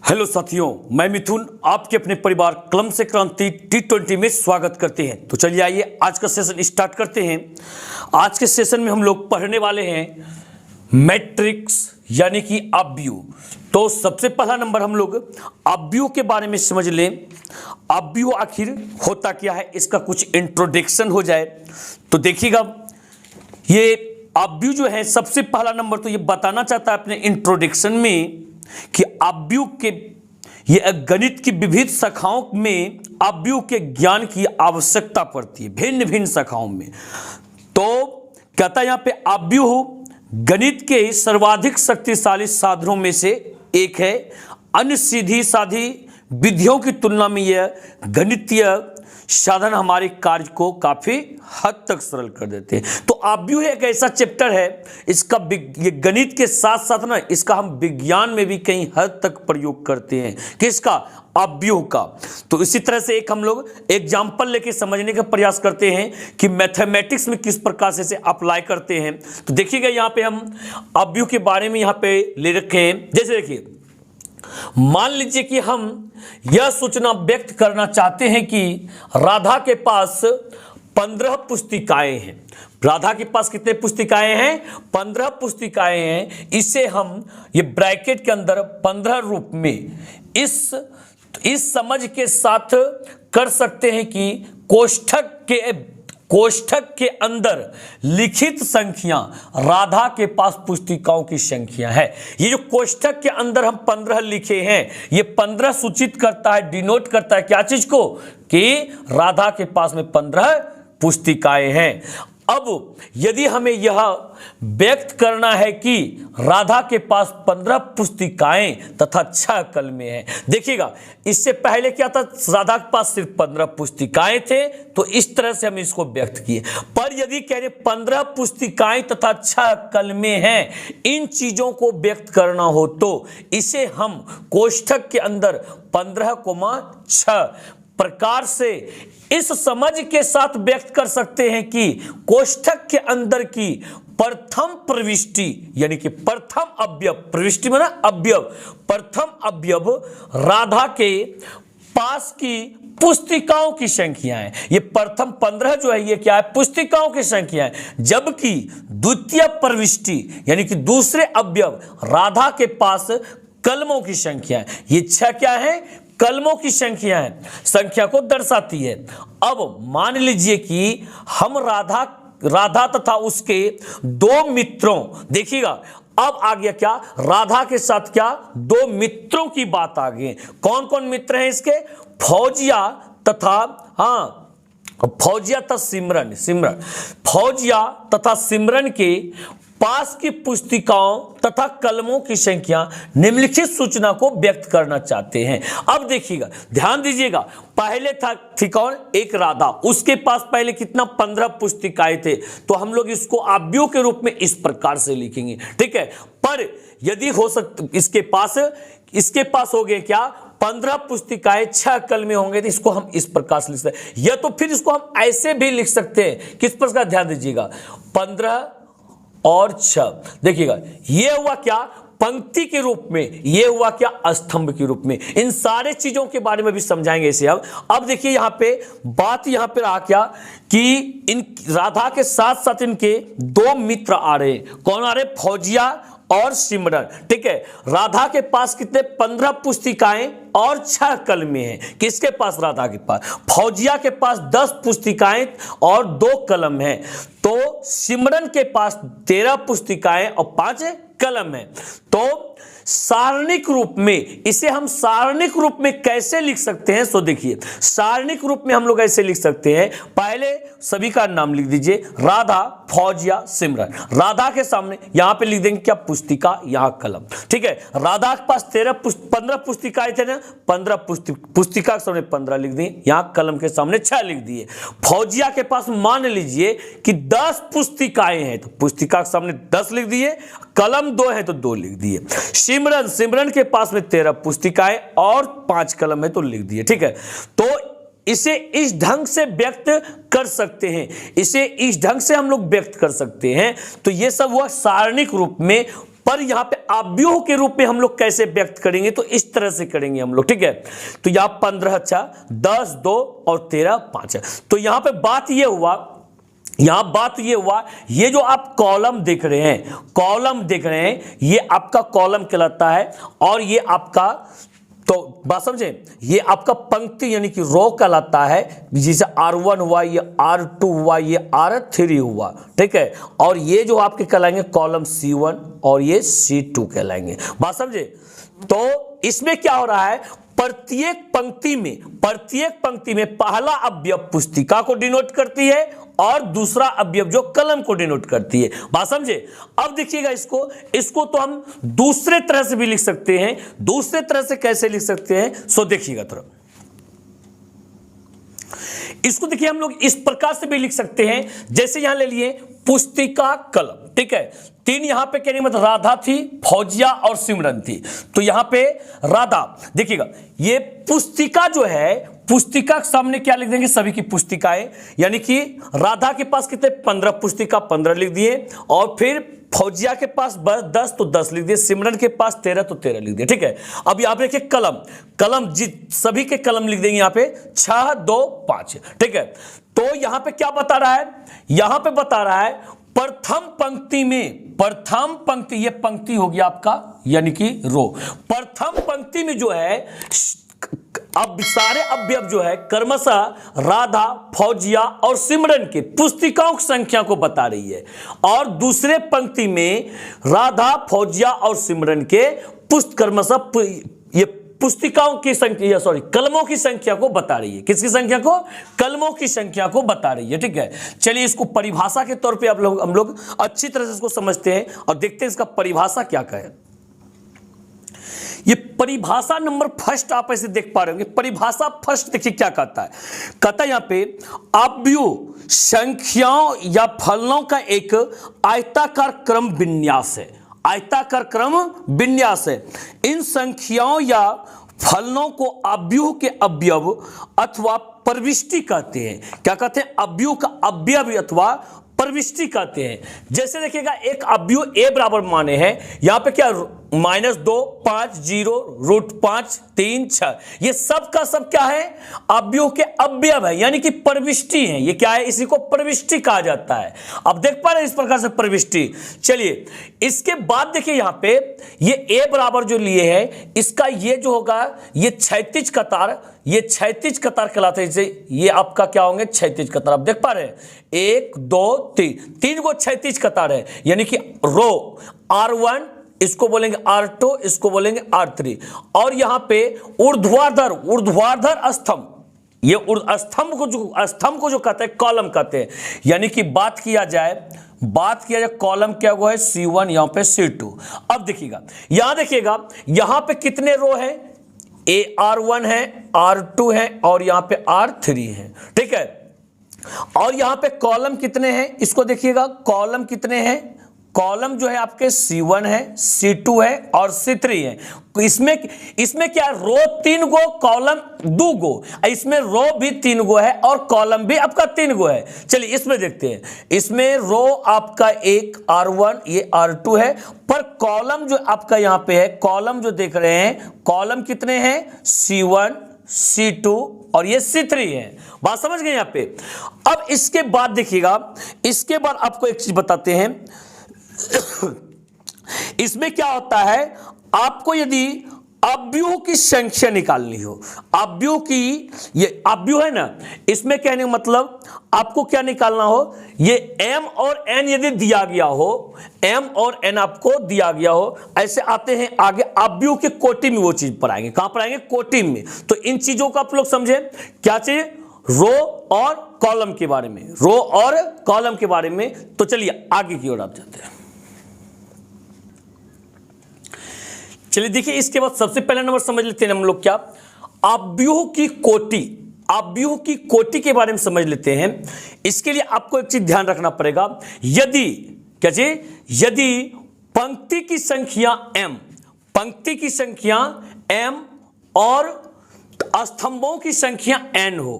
Hello साथियों, मैं मिथुन आपके अपने परिवार कलम से क्रांति T20 में स्वागत करते हैं। तो चलिए आइए आज का सेशन स्टार्ट करते हैं। आज के सेशन में हम लोग पढ़ने वाले हैं मैट्रिक्स यानी कि अवयव। तो सबसे पहला नंबर हम लोग अवयव के बारे में समझ लें। अवयव आखिर होता क्या है, इसका कुछ इंट्रोडक्शन हो जाए। तो देखिएगा, ये अवयव जो है सबसे पहला नंबर तो ये बताना चाहता है अपने इंट्रोडक्शन में कि अवयव के ये गणित की विविध शाखाओं में अवयव के ज्ञान की आवश्यकता पड़ती है, भिन्न भिन्न शाखाओं में। तो कहता है यहाँ पे अवयव गणित के सर्वाधिक शक्तिशाली साधनों में से एक है। अन्य सीधी साधी विधियों की तुलना में यह गणितीय साधन हमारे कार्य को काफी हद तक सरल कर देते हैं। तो अवयव एक ऐसा चैप्टर है, इसका ये गणित के साथ साथ ना इसका हम विज्ञान में भी कई हद तक प्रयोग करते हैं। किसका? अवयव का। तो इसी तरह से एक हम लोग एग्जाम्पल लेके समझने का प्रयास करते हैं कि मैथमेटिक्स में किस प्रकार से इसे अप्लाई करते हैं। तो देखिएगा, यहाँ पे हम अवयव के बारे में यहाँ पे ले रखे हैं। जैसे देखिए, मान लीजिए कि हम यह सूचना व्यक्त करना चाहते हैं कि राधा के पास 15 पुस्तिकाएं हैं। राधा के पास कितने पुस्तिकाएं हैं? 15 पुस्तिकाएं हैं। इसे हम ये ब्रैकेट के अंदर 15 रूप में इस समझ के साथ कर सकते हैं कि कोष्ठक के अंदर लिखित संख्या राधा के पास पुस्तिकाओं की संख्या है। ये जो कोष्ठक के अंदर हम 15 लिखे हैं, ये 15 सूचित करता है, डिनोट करता है क्या चीज को? कि राधा के पास में 15 पुस्तिकाएं हैं। अब यदि हमें यह व्यक्त करना है कि राधा के पास 15 पुस्तिकाएं तथा 6 कलमें हैं। देखिएगा, इससे पहले क्या था? राधा के पास सिर्फ 15 पुस्तिकाएं थे, तो इस तरह से हम इसको व्यक्त किए। पर यदि कह रहे 15 पुस्तिकाएं तथा 6 कलमें हैं, इन चीजों को व्यक्त करना हो तो इसे हम कोष्ठक के अंदर 15,6 प्रकार से इस समझ के साथ व्यक्त कर सकते हैं कि कोष्ठक के अंदर की प्रथम प्रविष्टि यानी कि प्रथम अवयव, प्रविष्टि माना अवयव, प्रथम अवयव राधा के पास की पुस्तिकाओं की संख्या है। ये प्रथम 15 जो है ये क्या है? पुस्तिकाओं की संख्या है। जबकि द्वितीय प्रविष्टि यानी कि दूसरे अवयव राधा के पास कलमों की संख्या है। ये 6 क्या है? कलमों की संख्या है, संख्या को दर्शाती है। अब मान लीजिए कि हम राधा तथा उसके 2 मित्रों, देखिएगा अब आ गया क्या? राधा के साथ क्या? 2 मित्रों की बात आ गई। कौन कौन मित्र हैं इसके? फौजिया तथा सिमरन के पास की पुस्तिकाओं तथा कलमों की संख्या निम्नलिखित सूचना को व्यक्त करना चाहते हैं। अब देखिएगा, ध्यान दीजिएगा, पहले थी कौन? एक राधा, उसके पास पहले कितना? 15 पुस्तिकाएं थे। तो हम लोग इसको अवयव के रूप में इस प्रकार से लिखेंगे, ठीक है। पर यदि हो सकता इसके पास हो गए क्या? 15 पुस्तिकाएं, 6 कलमे होंगे, तो इसको हम इस प्रकार से लिख सकते हैं। या तो फिर इसको हम ऐसे भी लिख सकते हैं। किस प्रकार? ध्यान दीजिएगा, 15 और 6। देखिएगा, ये हुआ क्या? पंक्ति के रूप में, ये हुआ क्या? स्तंभ के रूप में। इन सारे चीजों के बारे में भी समझाएंगे इसे। अब देखिए, यहां पे बात यहां पे रहा क्या कि इन राधा के साथ साथ इनके 2 मित्र आ रहे हैं। कौन आ रहे? फौजिया और सिमरन, ठीक है। राधा के पास कितने? 15 पुस्तिकाएं और 6 कलमें हैं। किसके पास? राधा के पास। फौजिया के पास 10 पुस्तिकाएं और 2 कलम हैं। तो सिमरन के पास 13 पुस्तिकाएं और 5 कलम है। तो सारणिक रूप में, इसे हम सारणिक रूप में कैसे लिख सकते हैं? सो देखिए, सारणिक रूप में हम लोग ऐसे लिख सकते हैं। पहले सभी का नाम लिख दीजिए, राधा, फौजिया, सिमरन। राधा के सामने यहां पे लिख देंगे क्या? पुस्तिका, यहां कलम, ठीक है। राधा के पास 15 पुस्तिकाएं थे ना, 15 पुस्तिका के सामने 15 लिख दिए, यहां कलम के सामने 6 लिख दिए। फौजिया के पास मान लीजिए कि 10 पुस्तिकाएं हैं, तो पुस्तिका के सामने 10 लिख दिए, कलम 2 है तो 2 लिख दिए। सिमरन के पास में 13 पुस्तिकाएं और 5 कलम है तो लिख दिए, ठीक है। तो इसे इस ढंग से व्यक्त कर सकते हैं, इसे इस ढंग से हम लोग व्यक्त कर सकते हैं। तो ये सब हुआ सारणिक रूप में पर यहां पे अवयव के रूप में हम लोग कैसे व्यक्त करेंगे, तो इस तरह से करेंगे हम लोग, ठीक है। तो यहां 15 अच्छा 10 2 और 13 5 है। तो यहां पे बात ये हुआ, ये जो आप कॉलम देख रहे हैं, ये आपका कॉलम कहलाता है, और ये आपका, तो बात समझे, ये आपका पंक्ति यानी कि रो कहलाता है, जैसे R1 हुआ, ये R2 हुआ, ये R3 हुआ, ठीक है। और ये जो आपके कहलाएंगे कॉलम C1 और ये C2 कहलाएंगे, बात समझे। तो इसमें क्या हो रहा है, प्रत्येक पंक्ति में पहला अवयव पुस्तिका को डिनोट करती है और दूसरा अवयव जो कलम को डिनोट करती है, बात समझे। अब देखिएगा इसको तो हम दूसरे तरह से भी लिख सकते हैं। दूसरे तरह से कैसे लिख सकते हैं, सो देखिएगा थोड़ा। इसको देखिए हम लोग इस प्रकार से भी लिख सकते हैं, जैसे यहां ले लिए पुस्तिका कलम, ठीक है। 3 यहां पे कहने मतलब राधा थी, फौजिया और सिमरन थी। तो यहां पे राधा, देखिएगा ये पुस्तिका जो है, पुस्तिका के सामने क्या लिख देंगे, सभी की पुस्तिकाएं, यानी कि राधा के पास कितने 15 पुस्तिका, 15 लिख दिए, और फिर फौजिया के पास 10 तो 10 लिख दिए, सिमरन के पास 13 तो 13 लिख दिए, ठीक है। अब यहां पे देखिए कलम सभी के कलम लिख देंगे यहां पे 6 2 5, ठीक है। तो यहां पे क्या बता रहा है, यहां पे बता रहा है प्रथम पंक्ति, ये पंक्ति हो गया आपका यानी कि रो। प्रथम पंक्ति में जो है अब सारे अवयव जो है क्रमशः राधा, फौजिया और सिमरन के पुस्तिकाओं की संख्या को बता रही है, और दूसरे पंक्ति में राधा, फौजिया और सिमरन के क्रमशः ये पुस्तिकाओं की संख्या, कलमों की संख्या को बता रही है। किसकी संख्या को, कलमों की संख्या को बता रही है, ठीक है। चलिए इसको परिभाषा के तौर पे हम लोग अच्छी तरह से इसको समझते हैं और देखते हैं इसका परिभाषा क्या कहे। ये परिभाषा नंबर फर्स्ट आप ऐसे देख पा रहे होंगे। परिभाषा फर्स्ट देखिए क्या कहता है, कहता है यहां पे अवयव संख्याओं या फलनों का एक आयताकार क्रम विन्यास है, आयताकार क्रम विन्यास है। इन संख्याओं या फलनों को अवयव के अवयव अथवा प्रविष्टि कहते हैं। क्या कहते हैं, अवयव का अवयव अथवा प्रविष्टि कहते हैं। जैसे देखिएगा एक अवयव a बराबर माने हैं, यहां पे क्या -2 5 0 √5 3 6, ये सब का सब क्या है, अवयव के अवयव है, यानी कि प्रविष्टि है। ये क्या है, इसी को प्रविष्टि कहा जाता है। अब देख पा रहे हैं इस प्रकार से प्रविष्टि। चलिए इसके बाद देखिए यहां पे ये a बराबर जो लिए है, इसका ये जो होगा ये क्षैतिज कतार, ये क्षैतिज कतार कहलाते हैं। जैसे ये आपका क्या होंगे, क्षैतिज कतार। आप देख पा रहे हैं 1 2 3 गो क्षैतिज कतार है, यानी कि रो R1, इसको बोलेंगे R2, इसको बोलेंगे R3, और यहां पे ऊर्ध्वाधर स्तंभ, ये स्तंभ को जो कहते हैं कॉलम कहते हैं। यानी कि बात किया जाए कॉलम क्या हुआ है, C1, यहां पे C2। अब देखिएगा यहां पे कितने रो है, R1 है, R2 है और यहां पे R3 है, ठीक है। और यहां पे कॉलम कितने हैं, इसको देखिएगा कॉलम कितने हैं, कॉलम जो है आपके C1 है, C2 है और C3 है। इसमें क्या है, रो 3 गो, कॉलम 2 गो, इसमें रो भी 3 गो है और कॉलम भी आपका 3 गो है। चलिए इसमें देखते हैं, इसमें रो आपका एक R1, ये R2 है, पर कॉलम जो आपका यहां पे है, कॉलम जो देख रहे हैं, कॉलम कितने हैं, C1 C2 और ये C3 है। बात समझ गए यहां पे। अब इसके बाद देखिएगा, इसके बाद आपको एक चीज बताते हैं। इसमें क्या होता है, आपको यदि अवयव की संख्या निकालनी हो, अवयव की, ये अवयव है ना, इसमें कहने का मतलब आपको क्या निकालना हो, ये m और n यदि दिया गया हो, m और n आपको दिया गया हो, ऐसे आते हैं आगे अवयव के कोटि में वो चीज पढ़ाएंगे। कहां पढ़ाएंगे, कोटि में। तो इन चीजों को आप लोग समझे, क्या चाहिए, रो और कॉलम के बारे में, रो और कॉलम के बारे में। तो चलिए आगे की ओर आप जाते हैं। चलिए देखिए इसके बाद सबसे पहला नंबर समझ लेते हैं हम लोग, क्या अवयव की कोटि, अवयव की कोटि के बारे में समझ लेते हैं। इसके लिए आपको एक चीज ध्यान रखना पड़ेगा, यदि क्या चाहिए, यदि पंक्ति की संख्या m, पंक्ति की संख्या m और स्तंभों की संख्या n हो,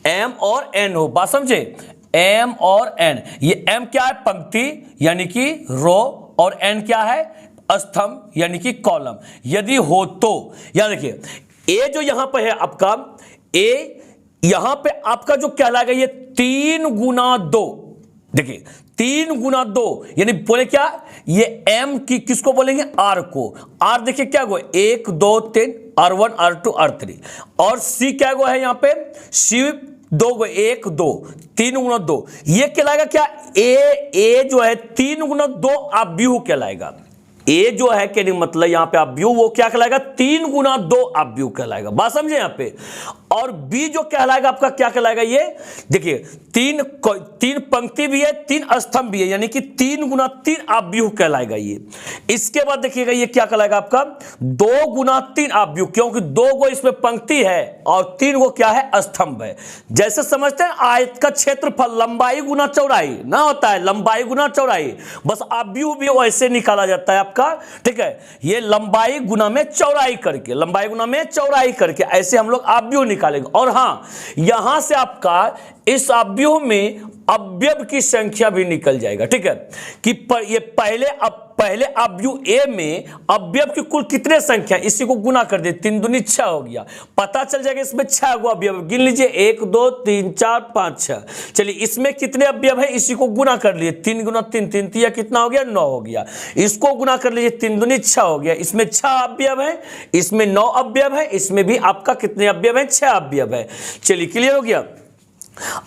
m और n हो, बात समझे, m और n। ये m क्या है, पंक्ति यानी कि रो, और n क्या है, स्तंभ यानी कि कॉलम, यदि हो तो। याद रखिए ए जो यहां पर है आपका, ए यहां पे आपका जो कहलाएगा ये 3 गुना 2। देखिए 3 गुना 2 यानी बोले क्या, ये m की किसको बोलेंगे, r को। r देखिए क्या गो 1 2 3 r1 r2 r3, और c क्या गो है यहां पे, c 2 गो 1 2 3 गुना 2, ये कहलाएगा क्या, a जो है 3 गुना 2 आव्यूह कहलाएगा। ए जो है कि मतलब यहां पे आव्यूह वो क्या कहलाएगा, 3 गुना 2 आव्यूह कहलाएगा। बात समझे यहां पे। और बी जो कहलाएगा आपका क्या कहलाएगा, ये देखिए 3 पंक्ति भी है 3 स्तंभ भी है, यानी कि 3 गुना 3 आव्यूह कहलाएगा ये। इसके बाद देखिएगा ये क्या कहलाएगा आपका 2 गुना 3 आव्यूह, क्योंकि 2 गो इसमें पंक्ति है और 3 गो क्या है, स्तंभ है। जैसे समझते हैं आयत का क्षेत्रफल लंबाई गुना चौड़ाई ना होता है, लंबाई गुना चौड़ाई, बस आव्यूह भी वैसे निकाला जाता है आपका। ठीक है, ये लंबाई गुना में चौड़ाई करके, लंबाई गुना में चौड़ाई करके ऐसे हम लोग आव्यूह निकालेंगे। और हां, यहां से आपका इस आव्यूह में अवयव की संख्या भी निकल जाएगा। ठीक है, कि ये पहले आव्यूह ए में अवयव की कुल कितने संख्या, इसी को गुना कर दे, 3 दूनी 6 हो गया, पता चल जाएगा इसमें 6 गो अवयव। गिन लीजिए 1 2 3 4 5 6। चलिए इसमें कितने अवयव है, इसी को गुना कर लिए, 3 गुना 3 3 3 कितना हो गया, 9 हो गया। इसको गुना कर लीजिए, 3 दूनी 6 हो गया। इसमें 6 अवयव है, इसमें 9 अवयव है, इसमें भी आपका कितने अवयव है, 6 अवयव है। चलिए क्लियर हो गया।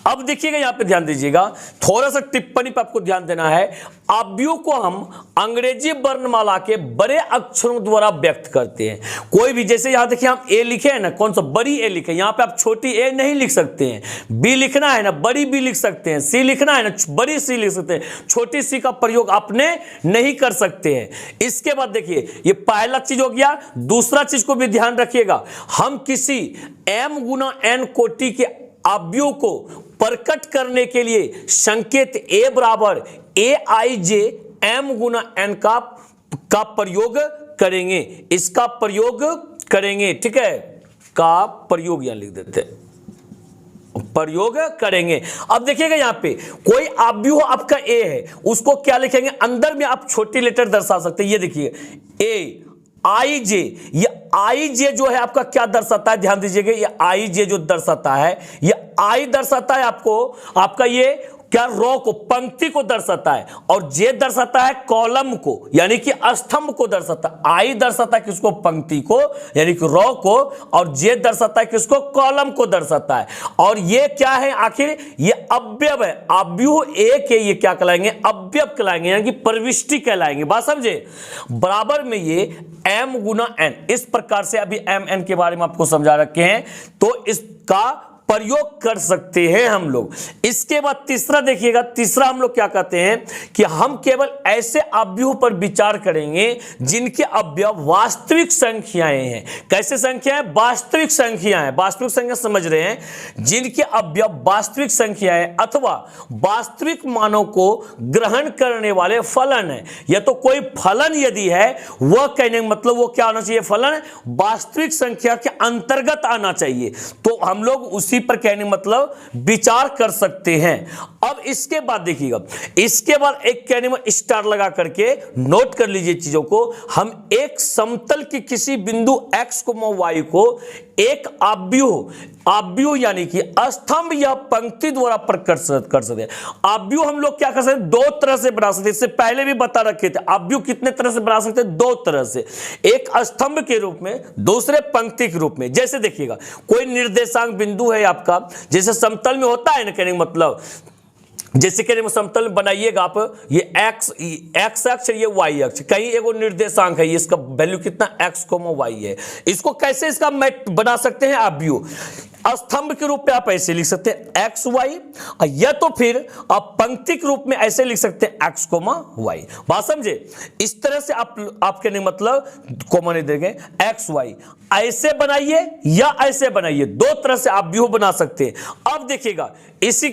अब देखिएगा यहां पे ध्यान दीजिएगा, थोड़ा सा टिप्पणी पे आपको ध्यान देना है। आव्यूह को हम अंग्रेजी वर्णमाला के बड़े अक्षरों द्वारा व्यक्त करते हैं। कोई भी, जैसे यहां देखिए हम ए लिखे हैं ना, कौन सा, बड़ी ए लिखे, यहां पे आप छोटी ए नहीं लिख सकते हैं। बी लिखना है ना, बड़ी बी लिख सकते हैं। सी लिखना है ना, बड़ी सी लिख सकते हैं। छोटी सी का प्रयोग आपने नहीं कर सकते हैं। इसके बाद देखिए ये पहला चीज हो गया। दूसरा चीज को भी ध्यान रखिएगा, हम किसी m गुना n कोटि के आव्यूह को प्रकट करने के लिए संकेत a बराबर aij m गुना n का प्रयोग करेंगे, इसका प्रयोग करेंगे। ठीक है, का प्रयोग यहां लिख देते हैं, प्रयोग करेंगे। अब देखिएगा यहां पे कोई आव्यूह आपका a है, उसको क्या लिखेंगे, अंदर में आप छोटी लेटर दर्शा सकते हैं। ये देखिए a आई जे, ये आई जे जो है आपका क्या दर्शाता है, ध्यान दीजिएगा, ये आई जे जो दर्शाता है, ये आई दर्शाता है आपको, आपका ये क्या, रो को, पंक्ति को दर्शाता है, और जे दर्शाता है कॉलम को, यानी कि स्तंभ को दर्शाता है। आई दर्शाता है किसको, पंक्ति को यानी कि रो को, और जे दर्शाता है किसको, कॉलम को दर्शाता है। और ये क्या है, आखिर ये अवयव है। आव्यूह ए के ये क्या कहलाएंगे, अवयव कहलाएंगे, यानी कि प्रविष्टि कहलाएंगे। बात समझे। बराबर में ये m गुना n, इस प्रकार से अभी m n के बारे में आपको समझा रखे हैं, तो इसका प्रयोग कर सकते हैं हम लोग। इसके बाद तीसरा देखिएगा, तीसरा हम लोग क्या कहते हैं कि हम केवल ऐसे आव्यूह पर विचार करेंगे जिनके अवयव वास्तविक संख्याएं हैं। कैसे संख्याएं, वास्तविक संख्याएं, वास्तविक संख्या समझ रहे हैं, जिनके अवयव वास्तविक संख्याएं अथवा वास्तविक मानों को ग्रहण करने वाले फलन है। या तो कोई फलन यदि है, वह कहने मतलब वो क्या होना चाहिए, फलन वास्तविक संख्या के अंतर्गत आना चाहिए, तो हम लोग उसी पर कहने मतलब विचार कर सकते हैं। अब इसके बाद देखिएगा, इसके बाद एक कहने में स्टार लगा करके नोट कर लीजिए चीजों को। हम एक समतल की किसी बिंदु x, y को एक आव्यूह यानी कि स्तंभ या पंक्ति द्वारा प्रकट कर सकते हैं। आव्यूह हम लोग क्या कर सकते हैं, 2 तरह से बना सकते हैं। इससे पहले भी बता रखे थे आव्यूह कितने तरह से बना सकते हैं, 2 तरह से, एक स्तंभ के रूप में, दूसरे पंक्ति के रूप में। जैसे देखिएगा कोई निर्देशांक बिंदु है आपका, जैसे समतल में होता है ना, कहने का मतलब जैसे कहने में समतल में बनाइएगा आप, ये x अक्ष, ये y अक्ष, कहीं एगो निर्देशांक है, इसका वैल्यू कितना x, y है। इसको कैसे इसका मैट बना सकते हैं, आव्यूह स्तंभ के रूप में आप ऐसे लिख सकते हैं x y, या तो फिर आप पंक्ति के रूप में ऐसे लिख सकते हैं x, y। बात समझे। इस तरह से आप कहने मतलब कॉमन नहीं देंगे, x y ऐसे बनाइए या ऐसे बनाइए, 2 तरह से आप व्यूह बना सकते हैं। अब देखिएगा इसी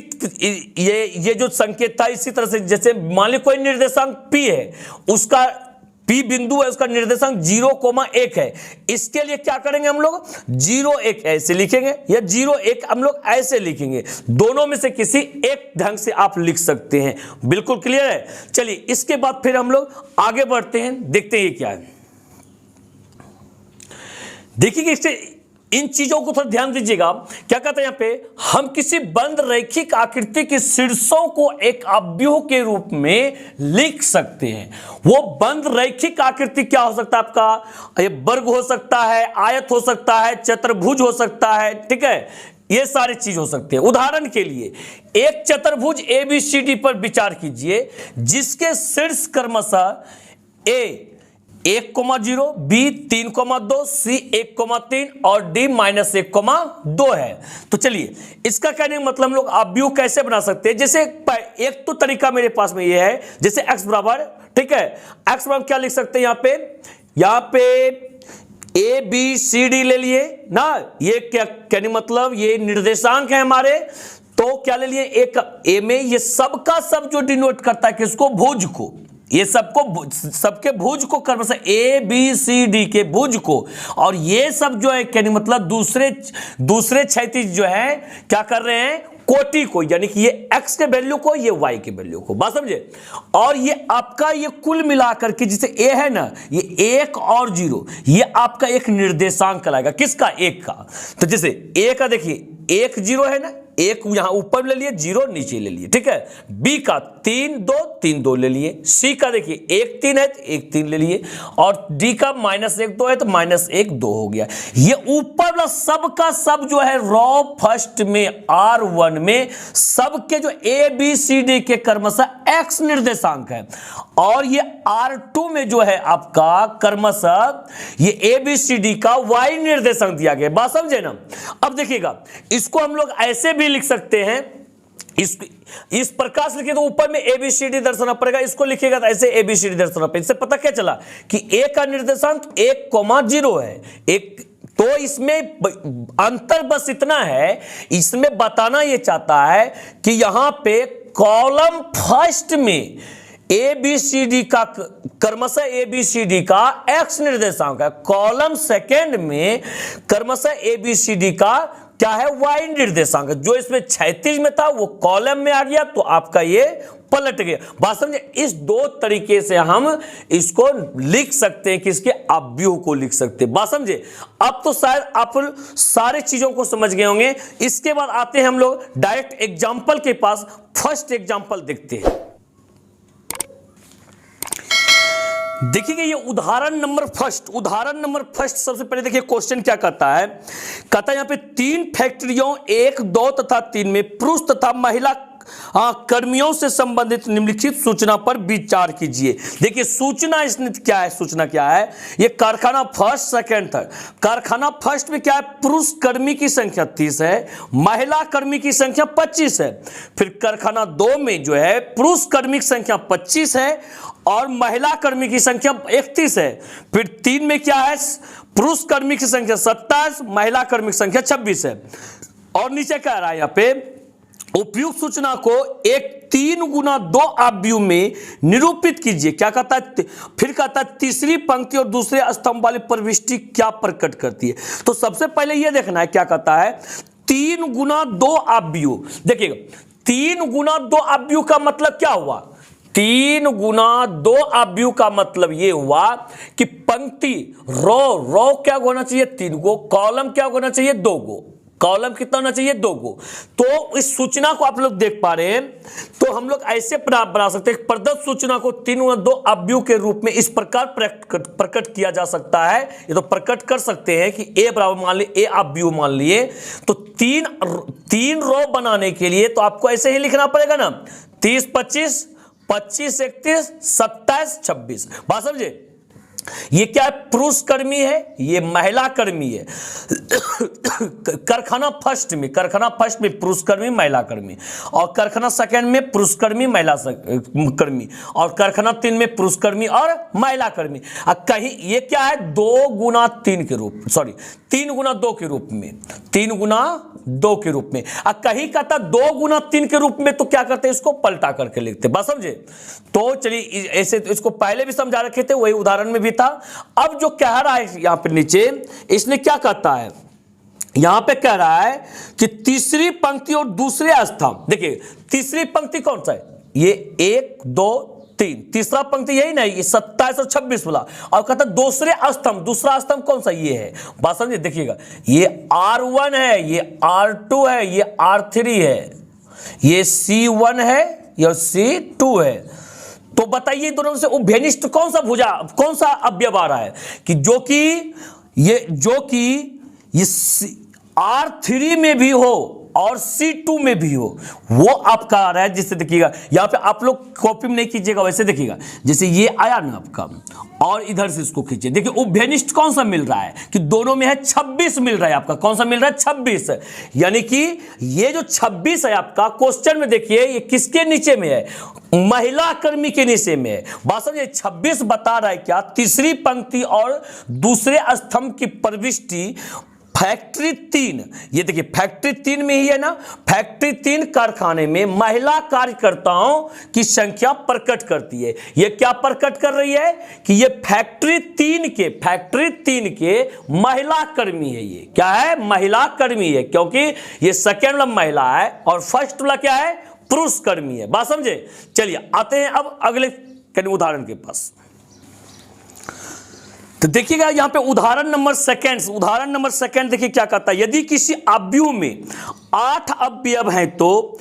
ये जो संकेत था, इसी तरह से जैसे मान ली कोई निर्देशांक p है, उसका P बिंदु है, उसका निर्देशांक 0,1 है। इसके लिए क्या करेंगे हम लोग, 0,1 ऐसे लिखेंगे या 0,1 हम लोग ऐसे लिखेंगे। दोनों में से किसी एक ढंग से आप लिख सकते हैं। बिल्कुल क्लियर है। चलिए इसके बाद फिर हम लोग आगे बढ़ते हैं, देखते हैं ये क्या है। देखिए इससे इन चीजों को थोड़ा ध्यान दीजिएगा। क्या कहते हैं यहां पे, हम किसी बंद रैखिक आकृति के शीर्षों को एक अव्यूह के रूप में लिख सकते हैं। वो बंद रैखिक आकृति क्या हो सकता है आपका, ये वर्ग हो सकता है, आयत हो सकता है, चतुर्भुज हो सकता है, ठीक है, ये सारी चीज हो सकते हैं। उदाहरण के लिए एक चतुर्भुज ABCD पर विचार कीजिए जिसके शीर्ष क्रमशः A 1,0, B 3,2, C 1,3 और D -1,2 है। तो चलिए इसका कहने का मतलब हम लोग अव्यूह कैसे बना सकते हैं। जैसे एक तो तरीका मेरे पास में ये है, जैसे x बराबर, ठीक है, x बराबर क्या लिख सकते हैं यहाँ पे ABCD ले लिए ना, ये क्या कहने मतलब ये निर्देशांक है हमारे, तो क्या ले लिए, एक A में ये सब का सब जो डिनोट करता है किसको, भुज को, ये सबके भुज को क्रमशः ABCD के भुज को, और ये सब जो है कहने मतलब दूसरे क्षैतिज जो है क्या कर रहे हैं, कोटि को, यानी कि ये x के वैल्यू को, ये y के वैल्यू को, बात समझे। और ये आपका ये कुल मिलाकर के जिसे a है ना, ये 1 और 0, ये आपका एक निर्देशांक कहलाएगा, किसका, 1 का। तो जैसे a का देखिए 1 0 है ना, 1 यहां ऊपर ले लिए, 0 नीचे ले लिए, ठीक है। B का 3 2 3 2 ले लिए, C का देखिए 1 3 है तो 1 3 ले लिए, और D का -1 2 है तो -1 2 हो गया। ये ऊपर वाला सब का सब जो है रॉ फर्स्ट में R1 में सबके जो ABCD के क्रमशः X निर्देशांक है, और ये R2 में जो है आपका क्रमशः ये ABCD का Y निर्देशांक दिया गया, बात समझे ना। अब देखिएगा इसको हम लोग ऐसे भी लिख सकते हैं, इस प्रकार से लिखे तो ऊपर में ABCD दर्शाना पड़ेगा, इसको लिखिएगा तो ऐसे ABCD दर्शाना पड़ेगा। इससे पता क्या चला कि A का निर्देशांक 1,0 है, एक तो इसमें अंतर बस इतना है, इसमें बताना यह चाहता है कि यहां पे कॉलम फर्स्ट में ABCD का क्रमशः ABCD का X निर्देशांक है, कॉलम सेकेंड में क्रमशः ABCD का क्या है, Y निर्देशांक। जो इसमें क्षैतिज में था वो कॉलम में आ गया, तो आपका ये पलट गया, बात समझे। इस दो तरीके से हम इसको लिख सकते हैं, किसके, अव्यूह को लिख सकते हैं, बात समझे। अब तो शायद आप सारे चीजों को समझ गए होंगे। इसके बाद आते हैं हम लोग डायरेक्ट एग्जाम्पल के पास। फर्स्ट एग्जाम्पल देखते हैं, देखिए ये उदाहरण नंबर फर्स्ट। सबसे पहले देखिए क्वेश्चन क्या कहता है, यहां पे 3 फैक्ट्रियों 1 2 तथा 3 में पुरुष तथा महिला कर्मियों से संबंधित निम्नलिखित सूचना पर विचार कीजिए। देखिए सूचना इसमें क्या है, सूचना क्या है, ये कारखाना फर्स्ट सेकंड थर्ड। कारखाना फर्स्ट में क्या है, पुरुष कर्मी की संख्या 30 है, महिला कर्मी की संख्या 25 है। फिर कारखाना 2 में जो है पुरुष कर्मी की संख्या 25 है और महिला कर्मी की संख्या 31 है। फिर 3 में क्या है, पुरुष कर्मी की संख्या 27, महिला कर्मी की संख्या 26 है। और नीचे कह रहा है यहाँ पे उपयुक्त सूचना को एक 3 गुना 2 अव्यूह में निरूपित कीजिए। क्या कहता है, फिर कहता है तीसरी पंक्ति और दूसरे स्तंभ वाली प्रविष्टि क्या प्रकट करती है। तो सबसे पहले यह देखना है क्या कहता है, 3 गुना 2 अव्यूह। देखिएगा 3 गुना 2 अव्यूह का मतलब क्या हुआ, 3 गुना 2 अव्यूह का मतलब यह हुआ कि पंक्ति रो क्या होना चाहिए, 3 गो, कॉलम क्या होना चाहिए, 2 गो। कॉलम कितना होना चाहिए, 2 गो। तो इस सूचना को आप लोग देख पा रहे हैं, तो हम लोग ऐसे बना सकते हैं, प्रदत्त सूचना को 3 गुना 2 अव्यूह के रूप में इस प्रकार प्रकट किया जा सकता है। ये तो प्रकट कर सकते हैं कि A बराबर मान लिए, A अव्यूह मान लिए, तो 3 रो बनाने के लिए तो आपको ऐसे ही लिखना पड़ेगा ना, 30 25 25 31 27 26, बात समझे। ये क्या है, पुरुष कर्मी है, ये महिला कर्मी है। कारखाना फर्स्ट में पुरुष कर्मी महिला कर्मी, और कारखाना सेकंड में पुरुष कर्मी महिला कर्मी, और कारखाना 3 में पुरुष कर्मी और महिला कर्मी। कहीं ये क्या है, 2 गुना 3 के रूप, सॉरी 3 गुना 2 के रूप में, 3 गुना 2 के रूप में। कहीं कहता 2 गुना 3 के रूप में, तो क्या करते हैं, इसको पलटा करके लिखते, बस समझे। तो चलिए ऐसे तो इसको पहले भी समझा रखे थे, वही उदाहरण में भी था। अब जो कह रहा है यहां पे नीचे, इसने क्या कहता है, यहां पे कह रहा है कि तीसरी पंक्ति और दूसरे स्तंभ। देखिए तीसरी पंक्ति कौन सा है, ये 1 2 3, तीसरा पंक्ति यही नहीं, ये 27 और 26 वाला। और कहता दूसरे स्तंभ, दूसरा स्तंभ कौन सा, ये है, बात समझिए। देखिएगा ये R1 है, ये R2 है, ये R3 है, ये C1 है, ये C2 है। तो बताइए दोनों में से उभयनिष्ठ कौन सा भुजा, कौन सा अवयव आ रहा है, कि जो कि ये R3 में भी हो और C2 में भी हो, वो आपका आ रहा है। जिससे देखिएगा यहां पे आप लोग कॉपी में नहीं कीजिएगा, वैसे देखिएगा जैसे ये आया ना आपका, और इधर से इसको खींचिए। देखिए उभयनिष्ठ कौन सा मिल रहा है, कि दोनों में है 26 मिल रहा है आपका। कौन सा मिल रहा है, 26। यानी कि ये जो 26 है आपका, क्वेश्चन में देखिए ये किसके नीचे में है, महिला कर्मी के नीचे में है। बात समझिए, 26 बता रहा है क्या, तीसरी पंक्ति और दूसरे स्तंभ की प्रविष्टि फैक्ट्री 3, ये देखिए फैक्ट्री 3 में ही है ना, फैक्ट्री 3 कारखाने में महिला कार्यकर्ताओं की संख्या प्रकट करती है। ये क्या प्रकट कर रही है, कि ये फैक्ट्री 3 के महिला कर्मी है। ये क्या है, महिला कर्मी है, क्योंकि ये सेकेंड वाला महिला है और फर्स्ट वाला क्या है, पुरुष कर्मी है। बात समझे। चलिए आते हैं अब अगले उदाहरण के पास। तो देखिएगा यहां पे उदाहरण नंबर सेकंड देखिए क्या कहता है, यदि किसी अवयव में 8 अवयव हैं तो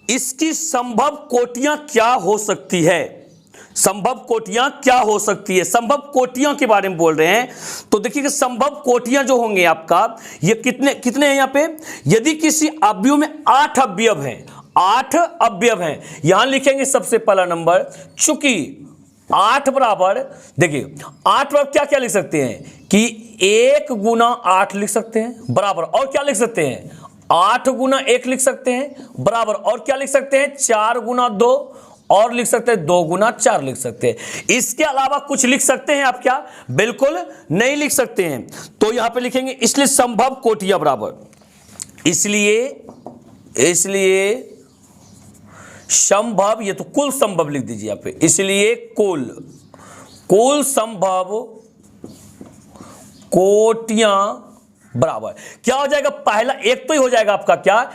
इसकी संभव कोटियां क्या हो सकती है। संभव कोटियां क्या हो सकती है, संभव कोटियां के बारे में बोल रहे हैं। तो देखिए संभव कोटियां जो होंगे आपका, ये कितने हैं यहां पे, यदि किसी अवयव में 8 अवयव हैं, 8 अवयव हैं, यहां लिखेंगे सबसे पहला नंबर, चूंकि 8 बराबर, देखिए 8 बराबर क्या क्या लिख सकते हैं, कि 1 गुना 8 लिख सकते हैं, बराबर, और क्या लिख सकते हैं, 8 गुना 1 लिख सकते हैं, बराबर, और क्या लिख सकते हैं, 4 गुना 2, और लिख सकते हैं 2 गुना 4 लिख सकते हैं। इसके अलावा कुछ लिख सकते हैं आप क्या, बिल्कुल नहीं लिख सकते हैं। तो यहां पे लिखेंगे इसलिए संभव कोटियां बराबर, इसलिए संभव, ये तो कुल संभव लिख दीजिए यहां पे, इसलिए कुल संभव कोटियां बराबर क्या हो जाएगा, पहला एक तो ही हो जाएगा आपका क्या,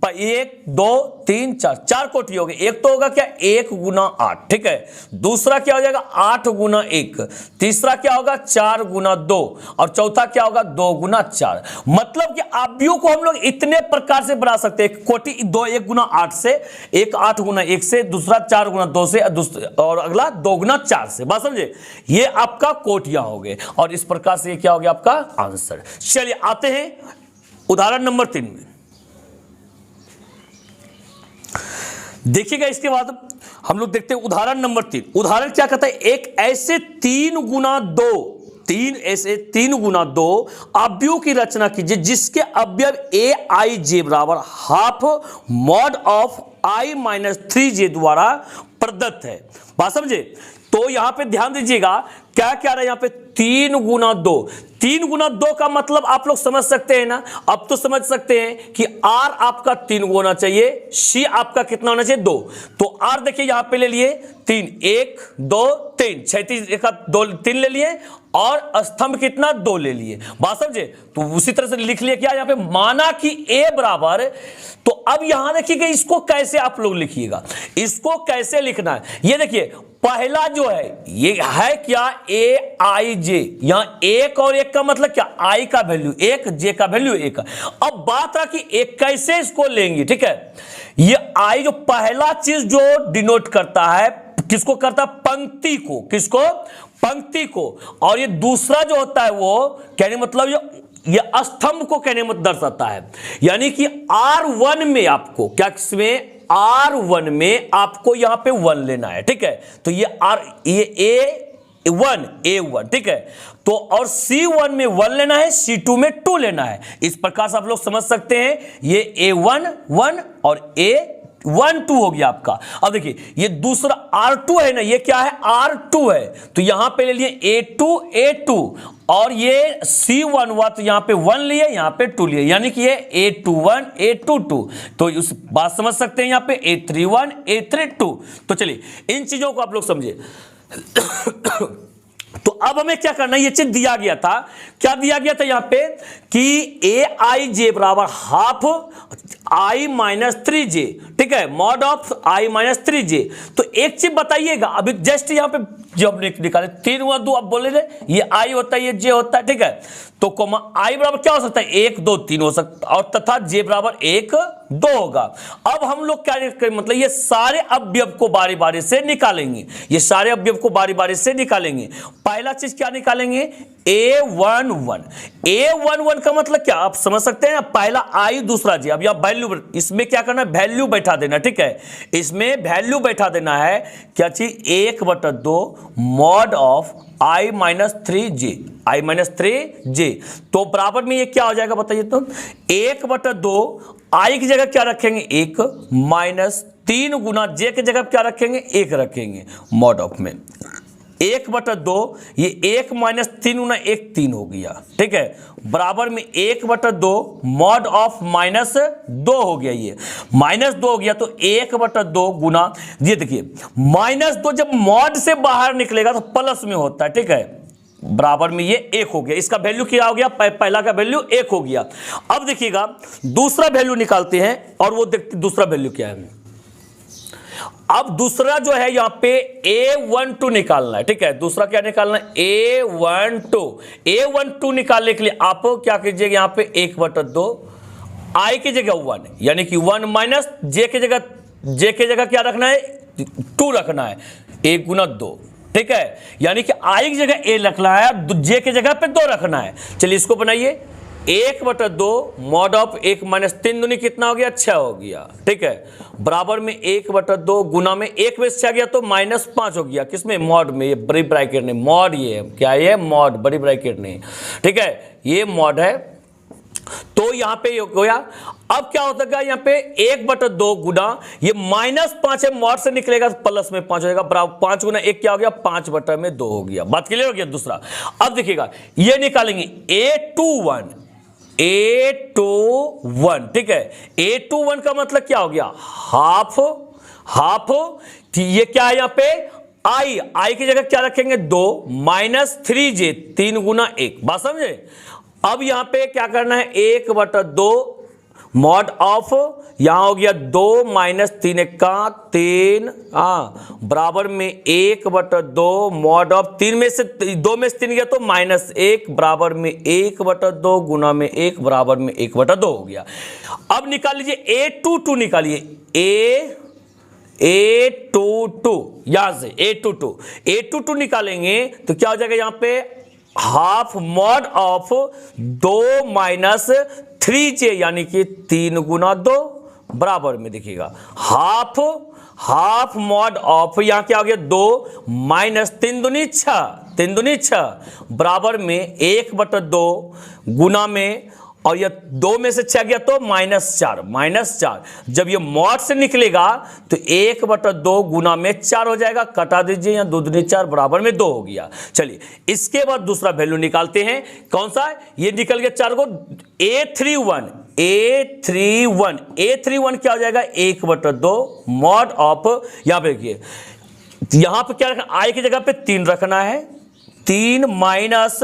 1 2 3 4 कोटि हो गए। एक तो होगा क्या, 1 गुना 8, ठीक है। दूसरा क्या हो जाएगा, 8 गुना 1। तीसरा क्या होगा, 4 गुना 2, और चौथा क्या होगा, 2 गुना 4। मतलब कि अवयव को हम लोग इतने प्रकार से बना सकते हैं, कोटि 1 गुना 8 से, एक 8 गुना 1 से, दूसरा 4 गुना 2 से, और अगला 2 गुना 4 से। बात समझे, ये आपका कोटियां हो गए, और इस प्रकार से ये क्या हो गया आपका आंसर। चलिए आते हैं उदाहरण नंबर 3 में। देखिएगा इसके बाद हम लोग देखते हैं उदाहरण नंबर 3। उदाहरण क्या कहता है, एक ऐसे 3 गुना 2 अवयव की रचना कीजिए जिसके अवयव aij बराबर half mod of i minus 3j द्वारा प्रदत्त है। बात समझे। तो यहां पे ध्यान दीजिएगा क्या क्या रहा है, यहां पे 3 गुना 2। 3 गुना 2 का मतलब आप लोग समझ सकते हैं ना, अब तो समझ सकते हैं कि r आपका 3 होना चाहिए, c आपका कितना होना चाहिए, 2। तो r देखिए यहां पे ले लिए 3, 1 2 3, 2 3 ले लिए, और स्तंभ कितना 2 ले लिए। बात समझे। तो उसी तरह से लिख लिया क्या, यहां पे माना कि a बराबर। तो अब यहां देखिएगा इसको कैसे आप लोग लिखिएगा, इसको कैसे लिखना है। ये देखिए पहला जो है ये है क्या, aij। यहां 1 और 1 का मतलब क्या, i का वैल्यू 1, j का वैल्यू 1। अब बात रहा कि एक कैसे इसको लेंगे, ठीक है। ये i जो पहला चीज जो डिनोट करता है, किसको करता है, पंक्ति को, किसको, पंक्ति को। और ये दूसरा जो होता है वो कहने मतलब ये स्तंभ को कहने मत दर्शाता है। यानी कि R1 में आपको क्या, किसमें, R1 में आपको यहां पे 1 लेना है, ठीक है। तो ये A वन A1, ठीक है। तो और C1 में 1 लेना है, C2 में 2 लेना है। इस प्रकार से आप लोग समझ सकते हैं ये A1 1 और A1 2 हो गया आपका। अब देखिए ये दूसरा R2 है ना, ये क्या है R2 है, तो यहां पे ले लिए A2 और ये C1 हुआ तो यहां पे 1 लिए, यहां पे 2 लिए, यानी कि ये A21 A22। तो उस बात समझ सकते हैं यहां पे A31 A32। तो चलिए इन चीजों को आप लोग समझिए। तो अब हमें क्या करना है, ये चीज दिया गया था, क्या दिया गया था यहां पे कि Aij बराबर हाफ I माइनस 3j, ठीक है, mod of I minus 3j। तो एक चीज बताइएगा, अभी जस्ट यहां पे जब निकाले 3 हुआ 2, अब बोले थे ये I होता है ये j होता है, ठीक है। तो कोमा I बराबर क्या हो सकता है 1 2 3 हो सकता है, और तथा j बराबर 1 2 होगा। अब हम लोग क्या करें, मतलब ये सारे अवयव को बारी बारी से निकालेंगे, ये सारे अवयव को बारी बारी से निकालेंगे। पहला चीज क्या निकालेंगे A11। A11 का मतलब क्या आप समझ सकते हैं, पहला I दूसरा j। अब यहां वैल्यू, इसमें क्या करना है वैल्यू बैठा देना, ठीक है, इसमें वैल्यू बैठा देना है, क्या चीज 1/2 mod of I minus 3j, I minus 3j। तो बराबर में ये क्या हो जाएगा बताइए, तो 1/2 I की जगह क्या रखेंगे 1 माइनस 3 गुना j की जगह क्या रखेंगे 1 रखेंगे, मॉड ऑफ में 1/2, ये 1 माइनस 3 गुना 1 3 हो गया, ठीक है, बराबर में 1/2 मॉड ऑफ माइनस 2 हो गया, ये माइनस 2 हो गया। तो 1/2 गुना, ये देखिए माइनस 2 जब मॉड से बाहर निकलेगा तो प्लस में होता है, ठीक है, बराबर में ये 1 हो गया। इसका वैल्यू क्या हो गया, पहला का वैल्यू 1 हो गया। अब देखिएगा दूसरा वैल्यू निकालते हैं, और वो देखते दूसरा वैल्यू क्या है। अब दूसरा जो है यहां पे A12 निकालना है, ठीक है, दूसरा क्या निकालना है A12 निकालने के लिए आप क्या कीजिएगा, यहां पे 1/2 I की जगह 1, यानी कि 1 माइनस j की जगह क्या रखना है 2 रखना है, 1 गुना 2, ठीक है, यानी कि I की जगह a रखना है, j की जगह पे 2 रखना है। चलिए इसको बनाइए, 1/2 मॉड ऑफ 1 माइनस 3 दूनी कितना हो गया 6 हो गया, ठीक है, बराबर में 1/2 गुना में 1 में 6 गया तो माइनस 5 हो गया, किसमें मॉड में, ये बड़ी ब्रैकेट ने मॉड, ये क्या है मॉड बड़ी ब्रैकेट ने, ठीक है, ये मॉड है। तो यहां पे हो गया। अब क्या होता है, यहां पे 1/2 गुना ये माइनस 5 है, मॉड से निकलेगा तो प्लस में 5 हो जाएगा, बराबर 5 गुना 1 क्या हो गया 5/2 हो गया। बात क्लियर हो गया। दूसरा अब देखिएगा ये निकालेंगे A21, ठीक है, A21 का मतलब क्या हो गया हाफ, ये क्या है यहां पे I की जगह क्या रखेंगे 2 माइनस 3j 3 गुना 1, बात समझे। अब यहां पे क्या करना है 1/2 मॉड ऑफ, यहां हो गया 2 माइनस 3 का 3, बराबर में 1/2 मॉड ऑफ 3 में से 2 में से 3 गया तो माइनस 1, बराबर में 1/2 गुना में 1 बराबर में 1/2 हो गया। अब निकाल लीजिए A22 निकालिए, A22 यहां से A22 निकालेंगे तो क्या हो जाएगा यहां पे half mod of 2 minus 3j, यानी कि 3 गुना 2, बराबर में देखिएगा हाफ मॉड ऑफ, यहां क्या हो गया 2 माइनस 3 दूनी 6, बराबर में 1/2 गुना में, और ये 2 में से 6 गया तो माइनस 4। जब ये मॉड से निकलेगा तो 1/2 गुना में 4 हो जाएगा, कटा दीजिए, यहाँ 2 दूनी 4 बराबर में 2 हो गया। चलिए इसके बाद दूसरा वैल्यू निकालते हैं, कौन सा है, ये निकल गया 4 को A31 क्या हो जाएगा 1/2 मॉड ऑफ, यहां पे देखिए यहां पे क्या रखना, I की जगह पे 3 रखना है, 3 माइनस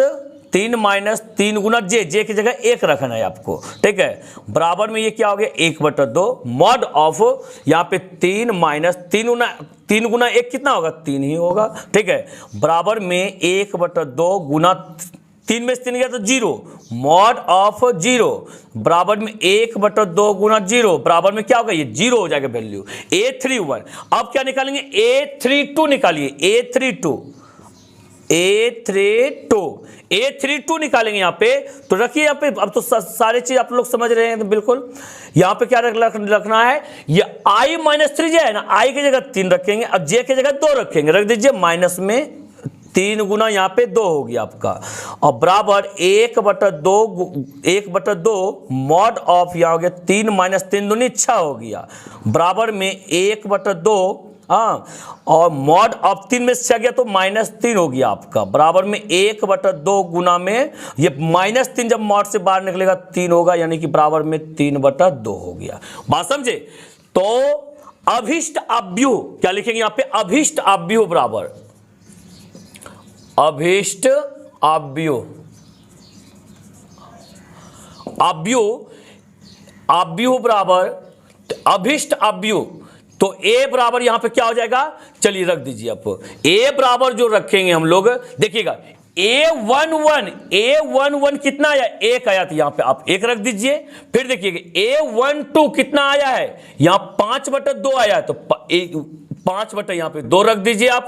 3 गुना j की जगह 1 रखना है आपको, ठीक है, बराबर में ये क्या हो गया 1/2 मॉड ऑफ, यहां पे 3 माइनस 3 गुना 1 कितना होगा 3 ही होगा, ठीक है, बराबर में 1/2 गुना 3 में से 3 गया तो 0, मॉड ऑफ 0, बराबर में 1/2 गुना 0, बराबर में क्या होगा ये 0 हो जाएगा वैल्यू। A31 अब क्या निकालेंगे A32 निकालिए, A32 निकालेंगे यहां पे, तो रखिए यहां पे, अब तो सारे चीज आप लोग समझ रहे हैं तो बिल्कुल। यहां पे क्या रखना है, ये I माइनस 3j है ना, I की जगह 3 रखेंगे, अब j की जगह 2 रखेंगे, रख दीजिए माइनस में 3 गुना यहाँ पे 2 हो गया आपका, और बराबर 1/2 मॉड ऑफ यहाँ हो गया 3 माइनस 3 दूनी 6 हो गया, बराबर में 1/2 और मॉड ऑफ 3 में 6 गया तो -3 हो गया आपका, बराबर में 1/2 गुना में ये -3 जब मॉड से बाहर निकलेगा 3 होगा, यानी कि बराबर में 3/2 हो गया। बात समझे? तो अभिष्ट अव्यूह क्या लिखेंगे यहाँ पे? अभिष्ट अव्यूह बराबर अभिष्ट अव्यूह, अव्यूह बराबर अभिष्ट अव्यूह, तो a बराबर यहां पे क्या हो जाएगा? चलिए रख दीजिए आप, a बराबर जो रखेंगे हम लोग, देखिएगा a11 कितना आया? 1 आया, तो यहां पे आप 1 रख दीजिए। फिर देखिएगा a12 कितना आया है? यहां 5/2 आया, तो 5 यहाँ पे 2 रख दीजिए आप।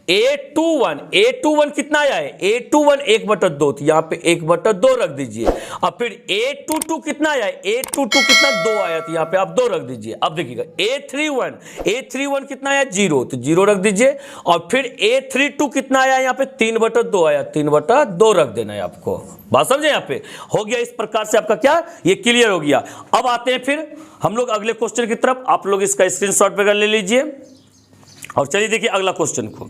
a21 कितना आया है? a21 1/2, तो यहाँ पे 1/2 रख दीजिए। अब फिर a22 कितना आया है? a22 कितना? 2 आया, तो यहाँ पे आप 2 रख दीजिए। अब देखिएगा a31 कितना आया? 0, तो 0 रख दीजिए। और फिर a32 कितना आया? यहाँ पे 3/2 आया, 3/2 रख देना है आपको। बात समझे? यहाँ पे हो गया। इस प्रकार से आपका क्या ये क्लियर हो गया। अब आते हैं फिर हम लोग अगले क्वेश्चन की तरफ। आप लोग इसका स्क्रीनशॉट वगैरह ले लीजिए और चलिए देखिए अगला क्वेश्चन को।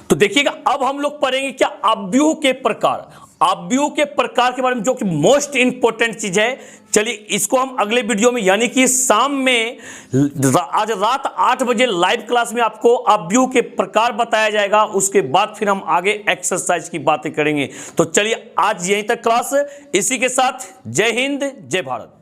तो देखिएगा अब हम लोग पढ़ेंगे क्या? अव्यूह के प्रकार। अव्यूह के प्रकार के बारे में, जो कि मोस्ट इंपॉर्टेंट चीज है। चलिए इसको हम अगले वीडियो में, यानी कि शाम में आज रात 8 बजे लाइव क्लास में आपको अव्यूह के प्रकार बताया जाएगा। उसके बाद फिर हम आगे एक्सरसाइज की बातें करेंगे। तो चलिए आज यहीं तक क्लास। इसी के साथ जय हिंद, जय भारत।